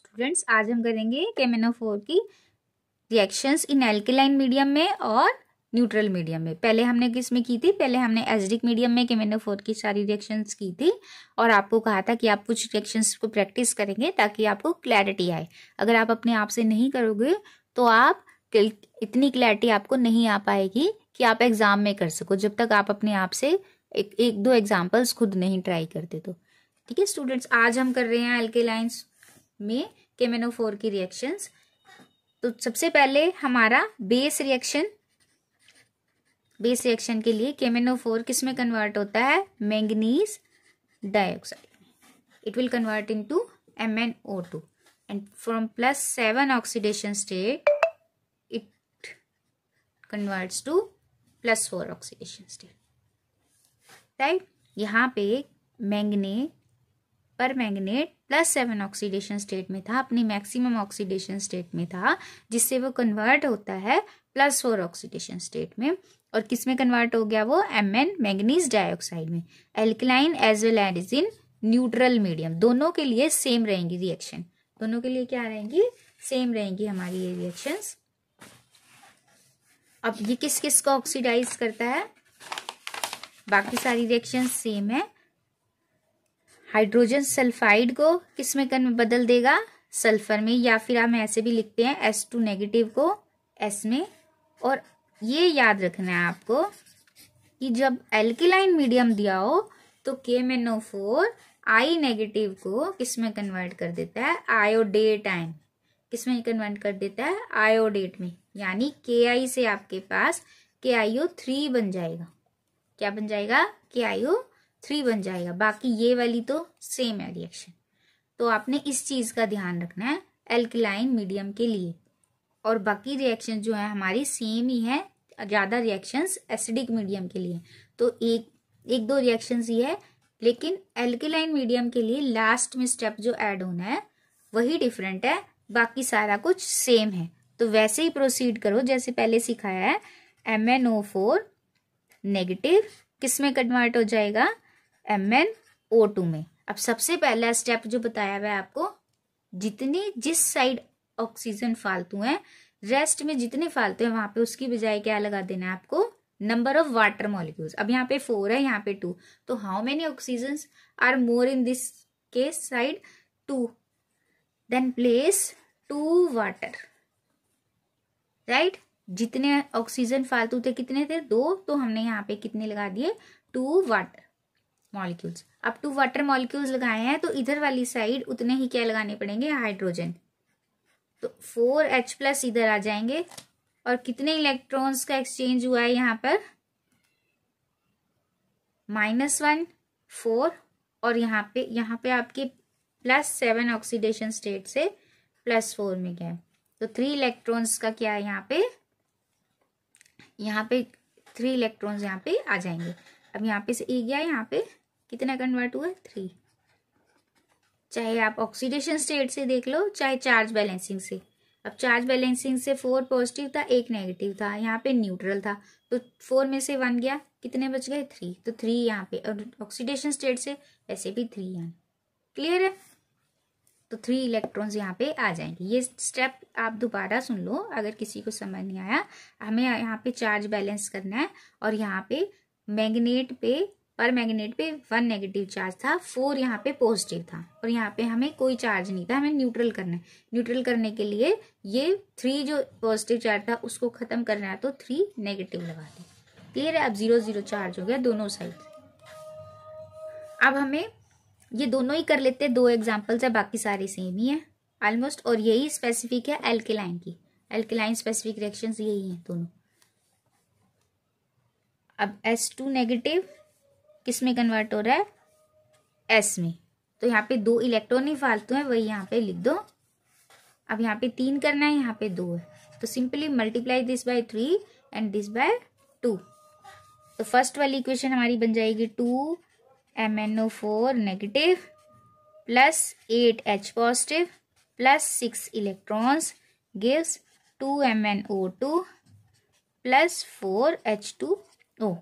Students, आज हम करेंगे KMnO4 की रिएक्शंस इन एल्केलाइन मीडियम में और न्यूट्रल मीडियम में। पहले हमने किस में की थी? पहले हमने एसिडिक मीडियम में KMnO4 की सारी रिएक्शंस की थी और आपको कहा था कि आप कुछ रिएक्शंस को प्रैक्टिस करेंगे ताकि आपको क्लैरिटी आए। अगर आप अपने आप से नहीं करोगे तो आप इतनी क्लैरिटी आपको नहीं आ पाएगी कि आप एग्जाम में कर सको, जब तक आप अपने आप से एक दो एग्जाम्पल्स खुद नहीं ट्राई करते। तो ठीक है स्टूडेंट्स, आज हम कर रहे हैं एल्केलाइंस में KMnO4 की रिएक्शंस। तो सबसे पहले हमारा बेस रिएक्शन के लिए KMnO4 किस में कन्वर्ट होता है? Manganese dioxide. It will convert into MnO2 and from +7 oxidation state it converts to +4 oxidation state, right. यहाँ पे मैंगनेट +7 ऑक्सीडेशन स्टेट में था, अपनी मैक्सिमम ऑक्सीडेशन स्टेट में था, जिससे वो कन्वर्ट होता है +4 ऑक्सीडेशन स्टेट में। और किस में कन्वर्ट हो गया वो? Mn मैंगनीज डाइऑक्साइड में। Alkaline as well as in neutral medium, दोनों के लिए सेम रहेंगी रिएक्शन। दोनों के लिए क्या रहेंगी? सेम रहेंगी हमारी ये रिएक्शंस। अब ये किस किस को ऑक्सीडाइज करता है? बाकी सारी रिएक्शंस सेम है। हाइड्रोजन सल्फाइड को किस में बदल देगा? सल्फर में, या फिर हम ऐसे भी लिखते हैं S2 नेगेटिव को S में। और ये याद रखना है आपको कि जब एल्केलाइन मीडियम दिया हो तो KMnO4 I नेगेटिव को किस में कन्वर्ट कर देता है? Iodate ion. किस में कन्वर्ट कर देता है? आयोडेट में। यानी Ki से आपके पास KiO3 बन जाएगा। क्या बन जाएगा? KiO3 बन जाएगा। बाकी ये वाली तो सेम है रिएक्शन। तो आपने इस चीज का ध्यान रखना है एल्केलाइन मीडियम के लिए। और बाकी रिएक्शन जो है हमारी सेम ही है, ज्यादा रिएक्शंस एसिडिक मीडियम के लिए। तो एक दो रिएक्शंस ही है, लेकिन एल्केलाइन मीडियम के लिए लास्ट में स्टेप जो ऐड होना है वही डिफरेंट है, बाकी सारा कुछ सेम है। तो वैसे ही प्रोसीड करो जैसे पहले सिखाया है। MnO4 नेगेटिव किस में कन्वर्ट हो जाएगा? MnO2 में। अब सबसे पहला स्टेप जो बताया हुआ है आपको, जिस साइड ऑक्सीजन फालतू है, रेस्ट में जितने फालतू है वहां पे उसकी बजाय क्या लगा देना है आपको? Number of water molecules. अब यहाँ पे 4 है, यहाँ पे 2, तो how many oxygen are more in this case side? 2। Then place 2 water, right. जितने ऑक्सीजन फालतू थे कितने थे? 2, तो हमने यहाँ पे कितने लगा दिए? 2 वाटर मॉलिक्यूल्स। अब 2 वाटर मॉलिक्यूल्स लगाए हैं तो इधर वाली साइड उतने ही क्या लगाने पड़ेंगे? हाइड्रोजन। तो 4H+ इधर आ जाएंगे। और कितने इलेक्ट्रॉन्स का एक्सचेंज हुआ है यहाँ पर? -1 4। और यहाँ पे आपके +7 ऑक्सीडेशन स्टेट से +4 में गया। तो 3 इलेक्ट्रॉन्स का क्या है यहाँ पे? 3 इलेक्ट्रॉन्स यहाँ पे आ जाएंगे। अब यहाँ पे से ए गया, यहाँ पे कितना कन्वर्ट हुआ? 3। चाहे आप ऑक्सीडेशन स्टेट से देख लो, चाहे चार्ज बैलेंसिंग से। अब चार्ज बैलेंसिंग से 4 पॉजिटिव था, 1 नेगेटिव था, यहाँ पे न्यूट्रल था, तो 4 में से 1 गया, कितने बच गए? 3। तो 3 यहाँ पे। और ऑक्सीडेशन स्टेट से वैसे भी 3 यहाँ। क्लियर है? तो 3 इलेक्ट्रॉन्स यहाँ पे आ जाएंगे। ये स्टेप आप दोबारा सुन लो अगर किसी को समझ नहीं आया। हमें यहाँ पे चार्ज बैलेंस करना है और यहाँ पे मैग्नेट पे 1 नेगेटिव चार्ज था, 4 यहाँ पे पॉजिटिव था, और यहाँ पे हमें कोई चार्ज नहीं था, हमें न्यूट्रल करना है। न्यूट्रल करने के लिए ये 3 जो पॉजिटिव चार्ज था उसको खत्म करना है, तो 3 नेगेटिव लगा दें। क्लियर है? अब 0-0 चार्ज हो गया दोनों साइड। अब हमें ये दोनों ही कर लेते हैं, 2 एग्जाम्पल्स है, बाकी सारे सेम ही है ऑलमोस्ट। और यही स्पेसिफिक है एल्केलाइन की। एल्केलाइन स्पेसिफिक रिएक्शंस यही है दोनों। अब S2 नेगेटिव किस में कन्वर्ट हो रहा है? S में। तो यहाँ पे 2 इलेक्ट्रॉन ही फालतू है, वही यहाँ पे लिख दो। अब यहाँ पे 3 करना है, यहाँ पे 2 है, तो simply multiply this by 3 and this by 2। तो फर्स्ट वाली इक्वेशन हमारी बन जाएगी 2 MnO4 negative +8H positive +6 electrons gives 2 MnO2 +4H2O।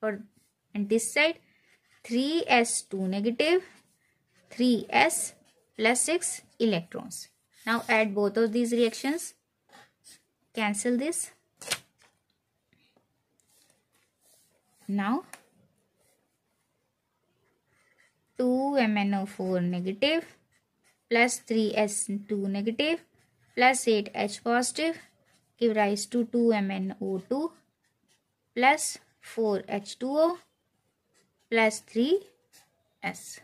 और and this side 3s2 negative 3s plus 6 electrons. Now add both of these reactions. Cancel this. Now 2MnO4 negative plus 3S2 negative plus 8H positive give rise to 2MnO2 plus 4H2O plus 3S.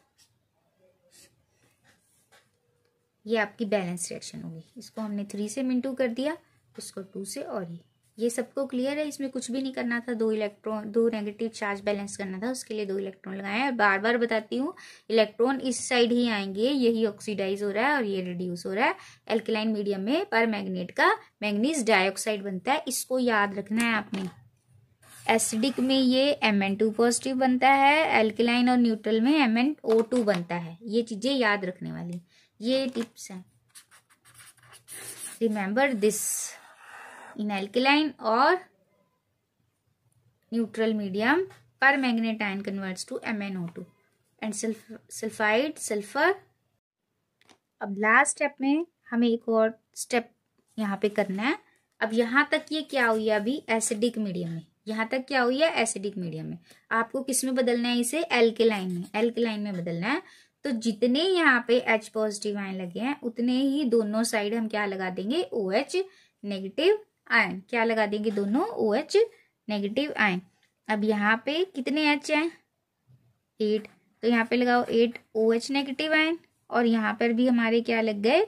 ये आपकी balance reaction होगी। इसको हमने 3 से मिनटू कर दिया, उसको 2 से, और ये सबको क्लियर है। इसमें कुछ भी नहीं करना था, 2 नेगेटिव चार्ज बैलेंस करना था, उसके लिए 2 इलेक्ट्रॉन लगाए हैं। बार बार बताती हूँ, इलेक्ट्रॉन इस साइड ही आएंगे, यही ऑक्सीडाइज हो रहा है और ये रिड्यूस हो रहा है। एल्कलाइन मीडियम में पर मैग्नेट का मैग्नीज डाइऑक्साइड बनता है, इसको याद रखना है आपने। एसिडिक में ये Mn2 पॉजिटिव बनता है, एल्कलाइन और न्यूट्रल में MnO2 बनता है। ये चीजें याद रखने वाली, ये टिप्स हैं। Remember this. In alkaline or neutral medium, permanganate ion converts to MnO2 and sulfide sulfur. अब लास्ट स्टेप में हमें एक और स्टेप यहाँ पे करना है। अब यहाँ तक ये क्या हुई है, अभी एसिडिक मीडियम में, यहाँ तक क्या हुई है एसिडिक मीडियम में। आपको किस में बदलना है, इसे एल्केलाइन में, एल्केलाइन में बदलना है। तो जितने यहाँ पे H पॉजिटिव आयन लगे हैं उतने ही दोनों साइड हम क्या लगा देंगे, OH नेगेटिव आयन। क्या लगा देंगे, दोनों OH नेगेटिव आयन। अब यहाँ पे कितने H हैं, 8, तो यहाँ पे लगाओ 8 OH नेगेटिव आयन, और यहाँ पर भी हमारे क्या लग गए,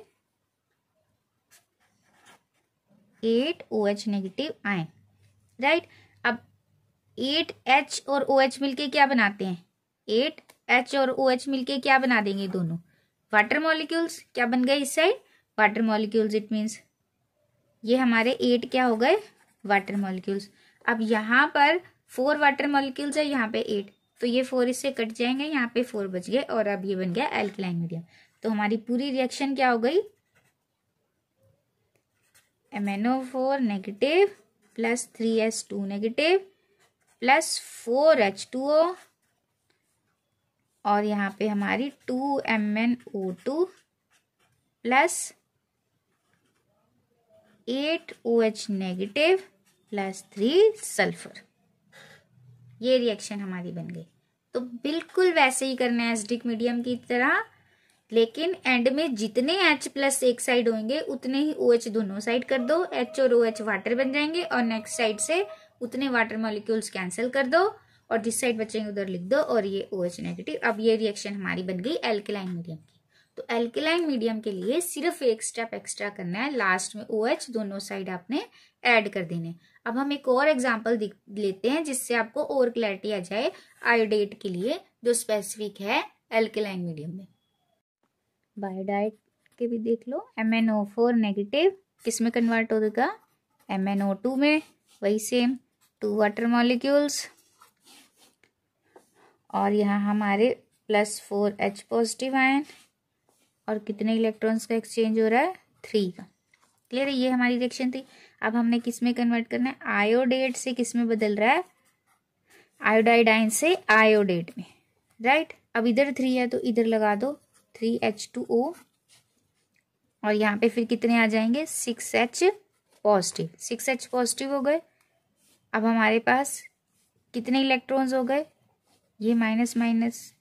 8 OH नेगेटिव आयन, राइट। अब 8H और OH मिलके क्या बनाते हैं, 8H और OH मिलके क्या बना देंगे, दोनों वाटर मॉलिक्यूल्स। क्या बन गए इस side, water molecules. It means ये हमारे 8 क्या हो गए, वाटर मॉलिक्यूल्स। अब यहाँ पर 4 वाटर मॉलिक्यूल्स है, यहाँ पे 8, तो ये 4 इससे कट जाएंगे, यहाँ पे 4 बच गए, और अब ये बन गया एल्कलाइन मीडियम। तो हमारी पूरी रिएक्शन क्या हो गई, MnO4 negative plus 3S2 negative plus 4H2O, और यहाँ पे हमारी 2MnO2 plus 8OH negative plus 3 sulphur. ये रिएक्शन हमारी बन गई। तो बिल्कुल वैसे ही करना है एसिडिक मीडियम की तरह, लेकिन एंड में जितने H प्लस एक साइड होंगे उतने ही OH दोनों साइड कर दो। H और OH वाटर बन जाएंगे, और नेक्स्ट साइड से उतने वाटर मॉलिक्यूल्स कैंसिल कर दो, और जिस साइड बचेंगे उधर लिख दो, और ये OH नेगेटिव। अब ये रिएक्शन हमारी बन गई एल्कलाइन मीडियम की। तो एल्कलाइन मीडियम के लिए सिर्फ एक स्टेप एक्स्ट्रा करना है, लास्ट में OH दोनों साइड आपने ऐड कर देने। अब हम एक और एग्जांपल लेते हैं जिससे आपको और क्लैरिटी आ जाए आयोडेट के लिए, जो स्पेसिफिक है एल्कलाइन मीडियम में। बायोडाइट के भी देख लो, MnO4 नेगेटिव किस में कन्वर्ट होगा, MnO2 में, वही सेम 2 वाटर मॉलिक्यूल्स, और यहाँ हमारे प्लस 4H पॉजिटिव आयन, और कितने इलेक्ट्रॉन्स का एक्सचेंज हो रहा है, 3 का। क्लियर है, ये हमारी रिएक्शन थी। अब हमने किस में कन्वर्ट करना है, आयोडेट से किस में बदल रहा है, आयोडाइड आयन से आयोडेट में, राइट। अब इधर 3 है तो इधर लगा दो 3H2O, और यहाँ पे फिर कितने आ जाएंगे, 6H पॉजिटिव, 6H पॉजिटिव हो गए। अब हमारे पास कितने इलेक्ट्रॉन्स हो गए, ये माइनस माइनस,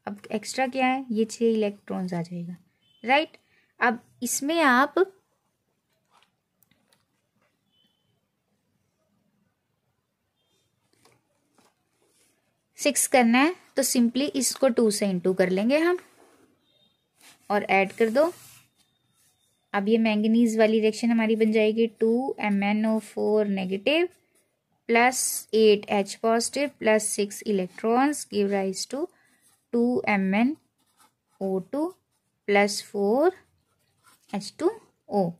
अब एक्स्ट्रा क्या है, ये 6 इलेक्ट्रॉन्स आ जाएगा, राइट। अब इसमें आप सिक्स करना है तो सिंपली इसको 2 से इंटू कर लेंगे हम, और ऐड कर दो। अब ये मैंगनीज वाली रिएक्शन हमारी बन जाएगी 2MnO4 negative plus 8H positive plus 6 electrons give rise to 2MnO2 plus 4H2O।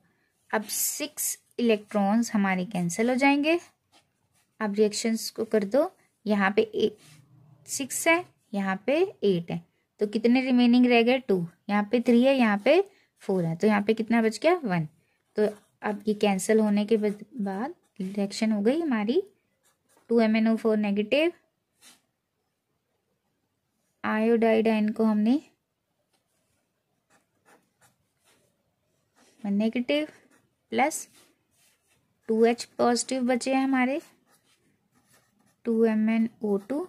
अब 6 इलेक्ट्रॉन्स हमारे कैंसिल हो जाएंगे। अब रिएक्शंस को कर दो, यहाँ पे 6 है, यहाँ पे 8 है, तो कितने रिमेनिंग रह गए, 2, यहाँ पे 3 है, यहाँ पे 4 है, तो यहाँ पे कितना बच गया, 1। तो अब ये कैंसिल होने के बाद रिएक्शन हो गई हमारी 2MnO4 नेगेटिव, आयोडाइड आयन को हमने नेगेटिव प्लस 2H पॉजिटिव बचे हैं हमारे, 2MnO2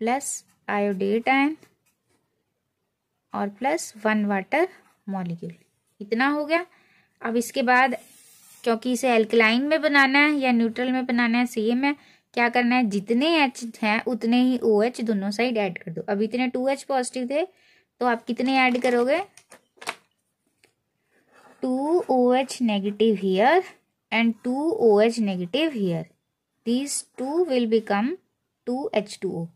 प्लस आयोडेट आयन और प्लस 1 वाटर मॉलिक्यूल। इतना हो गया। अब इसके बाद क्योंकि इसे एल्कलाइन में बनाना है या न्यूट्रल में बनाना है, सेम है, क्या करना है, जितने H हैं उतने ही OH दोनों साइड ऐड कर दो। अब इतने 2H पॉजिटिव थे तो आप कितने ऐड करोगे, 2OH negative here and 2OH negative here, these two will become 2H2O,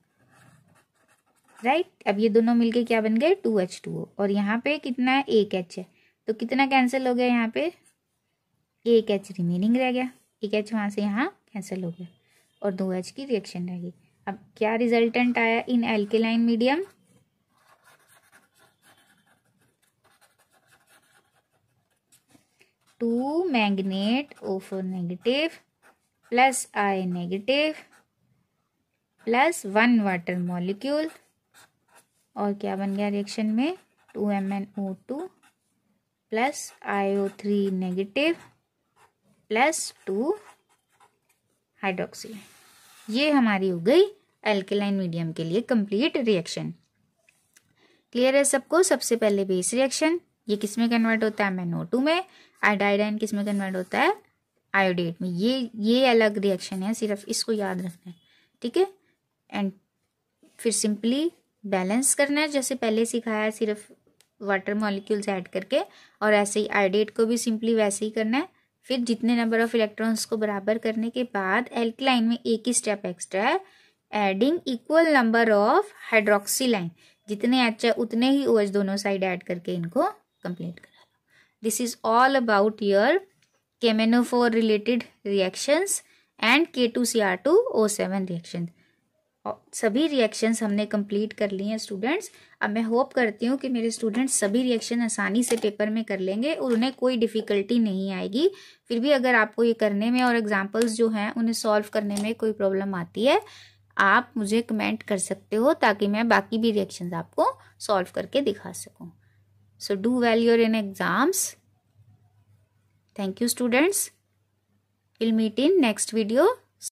right. अब ये दोनों मिलके क्या बन गए, 2H2O। और यहाँ पे कितना है, 1 H है, तो कितना कैंसिल हो गया, यहाँ पे 1 H रिमेनिंग रह गया, 1 H वहां से यहाँ कैंसिल हो गया और 2H की रिएक्शन रह गई। अब क्या रिजल्टेंट आया in alkaline medium, two manganate O4 negative plus I negative plus 1 water molecule, और क्या बन गया रिएक्शन में, 2MnO2 plus IO3 negative plus 2 hydroxy. ये हमारी हो गई एल्केलाइन मीडियम के लिए कंप्लीट रिएक्शन। क्लियर है सबको। सबसे पहले बेस रिएक्शन, ये किस में कन्वर्ट होता है, MnO2 में। आयोडाइड आयन किस में कन्वर्ट होता है, आयोडेट में। ये अलग रिएक्शन है, सिर्फ इसको याद रखना है, ठीक है। एंड फिर सिंपली बैलेंस करना है जैसे पहले सिखाया, सिर्फ वाटर मॉलिक्यूल्स ऐड करके, और ऐसे ही आयोडेट को भी सिंपली वैसे ही करना है। फिर जितने नंबर ऑफ इलेक्ट्रॉन्स को बराबर करने के बाद एल्कलाइन में एक ही स्टेप एक्स्ट्रा है, adding equal number of hydroxyl ion, जितने H है उतने ही OH दोनों साइड ऐड करके इनको कंप्लीट करा लो। This is all about your KMnO4 related reactions and K2Cr2O7 reaction. सभी रिएक्शंस हमने कंप्लीट कर लिए हैं स्टूडेंट्स। अब मैं होप करती हूँ कि मेरे स्टूडेंट्स सभी रिएक्शन आसानी से पेपर में कर लेंगे और उन्हें कोई डिफिकल्टी नहीं आएगी। फिर भी अगर आपको ये करने में और एग्जांपल्स जो हैं उन्हें सॉल्व करने में कोई प्रॉब्लम आती है, आप मुझे कमेंट कर सकते हो ताकि मैं बाकी भी रिएक्शंस आपको सॉल्व करके दिखा सकूँ। So do well your in exams. Thank you students. Will meet in next video.